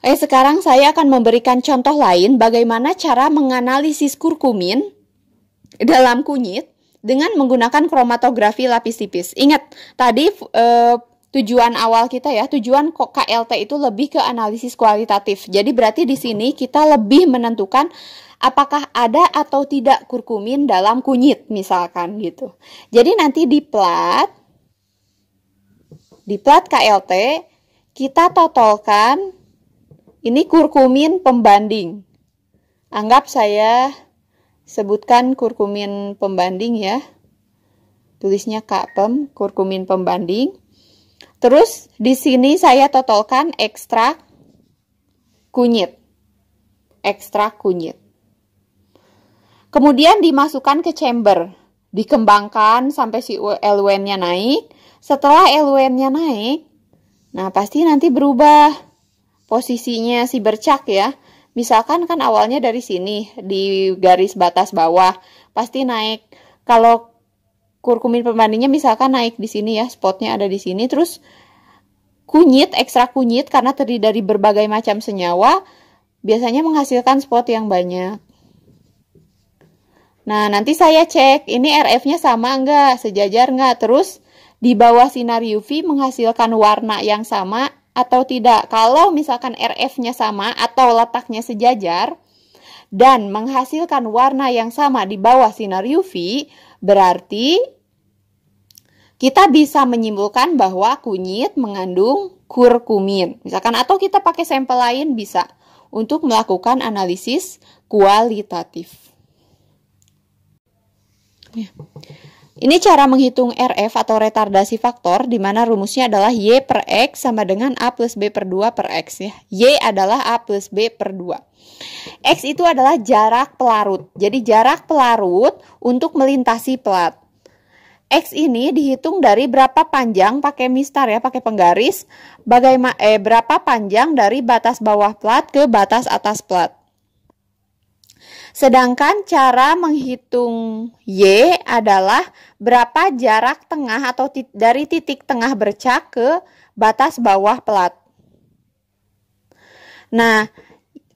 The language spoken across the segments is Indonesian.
Sekarang saya akan memberikan contoh lain bagaimana cara menganalisis kurkumin dalam kunyit dengan menggunakan kromatografi lapis tipis. Ingat, tadi tujuan awal kita ya, tujuan KLT itu lebih ke analisis kualitatif. Jadi berarti di sini kita lebih menentukan apakah ada atau tidak kurkumin dalam kunyit misalkan gitu. Jadi nanti di plat KLT kita totolkan ini kurkumin pembanding. Anggap saya sebutkan kurkumin pembanding ya. Tulisnya KPEM, kurkumin pembanding. Terus di sini saya totolkan ekstrak kunyit. Ekstrak kunyit. Kemudian dimasukkan ke chamber. Dikembangkan sampai si LWN-nya naik. Setelah LWN-nya naik, nah pasti nanti berubah posisinya si bercak ya. Misalkan kan awalnya dari sini di garis batas bawah pasti naik. Kalau kurkumin pembandingnya misalkan naik di sini ya, spotnya ada di sini. Terus kunyit, ekstrak kunyit karena terdiri dari berbagai macam senyawa biasanya menghasilkan spot yang banyak. Nah nanti saya cek ini RF-nya sama enggak, sejajar enggak. Terus di bawah sinar UV menghasilkan warna yang sama atau tidak. Kalau misalkan RF-nya sama atau letaknya sejajar dan menghasilkan warna yang sama di bawah sinar UV, berarti kita bisa menyimpulkan bahwa kunyit mengandung kurkumin. Misalkan atau kita pakai sampel lain bisa untuk melakukan analisis kualitatif. Ya. Ini cara menghitung RF atau retardasi faktor, di mana rumusnya adalah Y per X sama dengan A plus B per 2 per X. Ya. Y adalah A plus B per 2. X itu adalah jarak pelarut. Jadi jarak pelarut untuk melintasi plat. X ini dihitung dari berapa panjang, pakai mistar ya, pakai penggaris, berapa panjang dari batas bawah plat ke batas atas plat. Sedangkan cara menghitung Y adalah berapa jarak tengah atau dari titik tengah bercak ke batas bawah plat. Nah,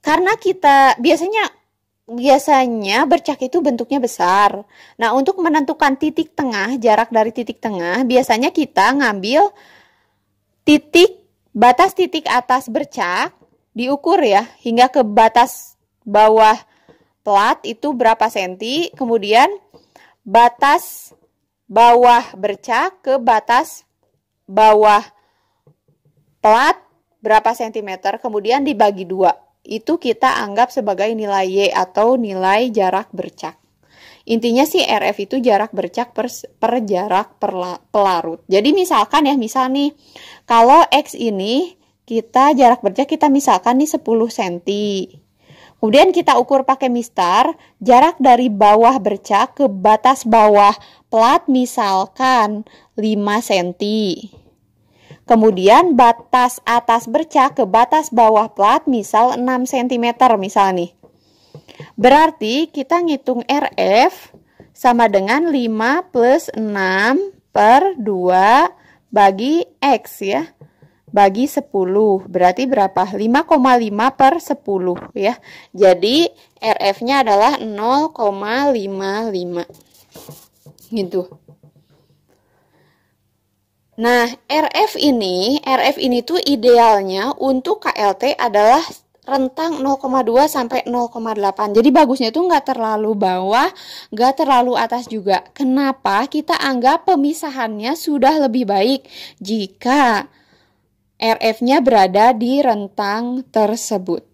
karena kita biasanya bercak itu bentuknya besar. Nah, untuk menentukan titik tengah, jarak dari titik tengah, biasanya kita ngambil batas titik atas bercak, diukur ya, hingga ke batas bawah plat itu berapa senti, kemudian batas bawah bercak ke batas bawah plat berapa sentimeter, kemudian dibagi 2. Itu kita anggap sebagai nilai Y atau nilai jarak bercak. Intinya sih RF itu jarak bercak per jarak pelarut. Jadi misalkan ya, misal nih, kalau X ini kita jarak bercak kita misalkan nih 10 cm. Kemudian kita ukur pakai mistar, jarak dari bawah bercak ke batas bawah plat misalkan 5 cm. Kemudian batas atas bercak ke batas bawah plat misal 6 cm misal nih. Berarti kita ngitung RF sama dengan 5 plus 6 per 2 bagi X ya. Bagi 10, berarti berapa? 5,5 per 10 ya. Jadi RF-nya adalah 0,55 gitu. Nah, RF ini tuh idealnya untuk KLT adalah rentang 0,2 sampai 0,8. Jadi bagusnya tuh nggak terlalu bawah, nggak terlalu atas juga. Kenapa? Kita anggap pemisahannya sudah lebih baik jika RF-nya berada di rentang tersebut.